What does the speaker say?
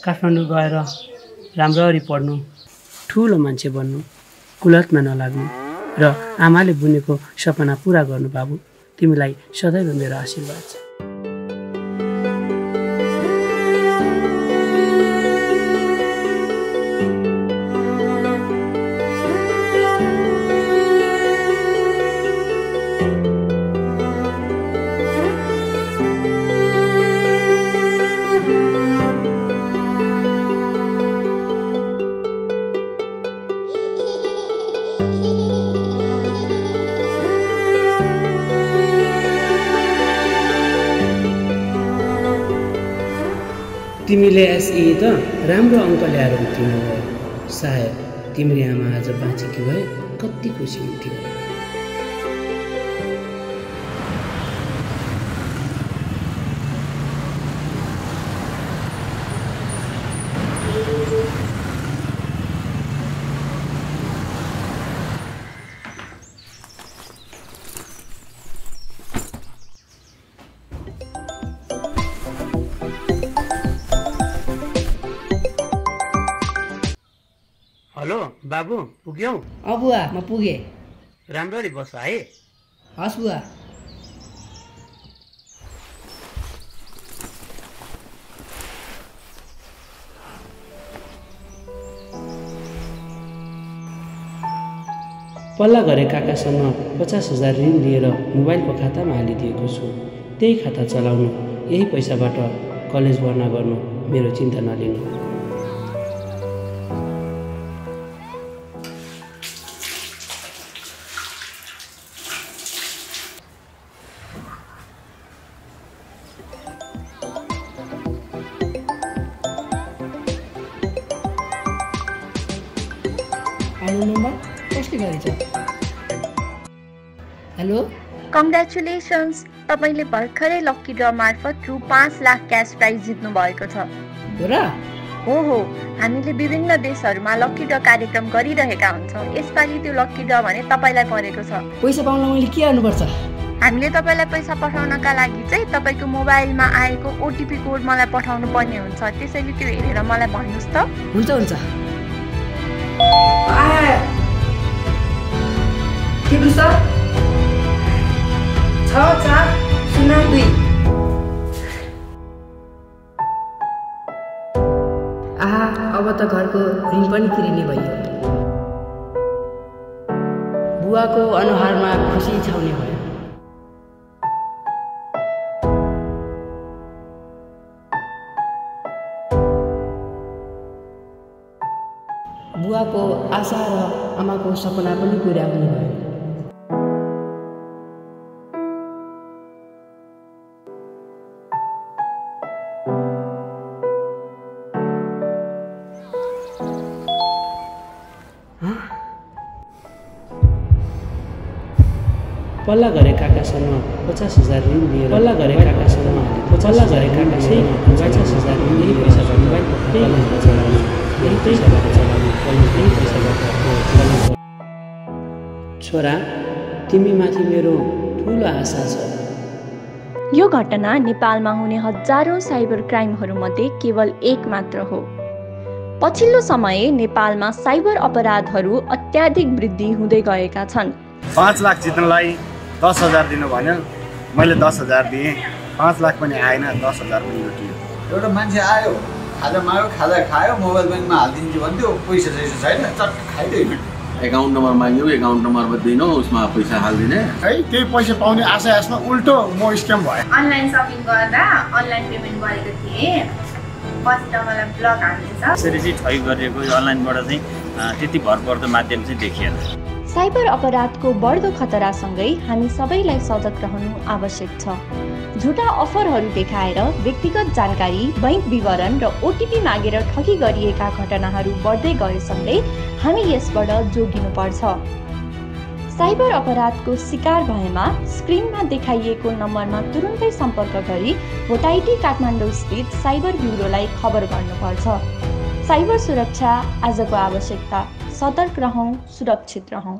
काठमाडौँ गएर राम्ररी पढ्नु, ठुलो मान्छे बन्नु, कुलतमा नलाग्नु र आमाले बुनेको सपना पुरा गर्नु बाबु। तिमीलाई सदैव मेरो आशीर्वाद छ। तिमीले एसई त राम्रो अङ्क ल्याएर उत्तीर्ण भयो। सायद तिम्रो आमा आज बाँचेकी भए कति खुसी हुन्थ्यो। हेलो बाबु, पुग्यौ? बुवा म पुगेँ। राम्ररी बस है। हस् बुवा। पल्ला घरे काकासँग 50,000 ऋण लिएर मोबाइलको खातामा हालिदिएको छु। त्यही खाता चलाउनु, यही पैसाबाट कलेज भर्ना गर्नु, मेरो चिन्ता नलिनु। हेलो नम्बर कसले गरेछ? हेलो, कङ्ग्रेचुलेसन्स, तपाईँले भर्खरै लक्की ड्र मार्फत रु 5 लाख क्यास प्राइज जित्नु भएको छ। हो र? हो, हामीले विभिन्न देशहरूमा लक्की ड्र कार्यक्रम गरिरहेका हुन्छौँ। यसपालि त्यो लक्की ड्र भने तपाईँलाई परेको छ। पैसा पाउन मैले के गर्नुपर्छ? हामीले तपाईँलाई पैसा पठाउनका लागि चाहिँ तपाईँको मोबाइलमा आएको ओटिपी कोड मलाई पठाउनु पर्ने हुन्छ। त्यसैले त्यो हेरेर मलाई भन्नुहोस् त। हुन्छ हुन्छ। के बुझ्छ? 6402। अब त घरको ऋण पनि तिर्ने भयो। बुवाको अनुहारमा खुसी छाउने भयो। बुवाको आशा र आमाको सपना पनि पुरा हुने भयो। पल्ला घरे काकासँग 50,000 ऋण लिएर पल्ला घरे काकासँग 50,000 यही पैसाबाट मोबाइलको खातामा चलाउनु, यही पैसाबाट चलाउनु, यही पैसाबाट छोरा, तिमीमाथि मेरो ठुलो आशा छ। यो घटना नेपालमा हुने हजारौं साइबर क्राइमहरूमध्ये केवल एक मात्र हो। पछिल्लो समय नेपालमा साइबर अपराधहरू अत्याधिक वृद्धि हुँदै गएका छन्। 5 लाख जित्नलाई 10,000 दिनु भन्यो, मैले 10,000 दिएँ। 5 लाख पनि आएन, 10,000 पनि लुटियो। एउटा मान्छे आयो, खाजा माग्यो, खाजा खायो, मोबाइल ब्याङ्कमा हालिदिन्छु भन्थ्यो, पैसा छैन, चट्ट खाइदियो। एकाउन्ट नम्बर माग्यो, एकाउन्ट नम्बर दिनु, उसमा पैसा हालिदिने है। त्यही पैसा पाउने आशा उल्टो म स्क्याम भयो। अनलाइन सपिङ गर्दा अनलाइन पेमेन्ट गरेको थिएँ, पछि त मलाई ब्लक हाल्दैछ। यसरी चाहिँ ठगी गरिएको अनलाइनबाट चाहिँ त्यति भरपर्दो माध्यम चाहिँ देखिएन। साइबर अपराधको बढ्दो खतरासँगै हामी सबैलाई सजग रहनु आवश्यक छ। झुटा अफरहरू देखाएर व्यक्तिगत जानकारी, बैंक विवरण र ओटिपी मागेर ठगी गरिएका घटनाहरू बढ्दै गएसँगै हामी यसबाट जोगिनुपर्छ। साइबर अपराधको शिकार भएमा स्क्रिनमा देखाइएको नम्बरमा तुरुन्तै सम्पर्क गरी भोटाइटी काठमाडौँ स्थित साइबर ब्युरोलाई खबर गर्नुपर्छ। साइबर सुरक्षा आजको आवश्यकता। सतर्क रहौं, सुरक्षित रहौं।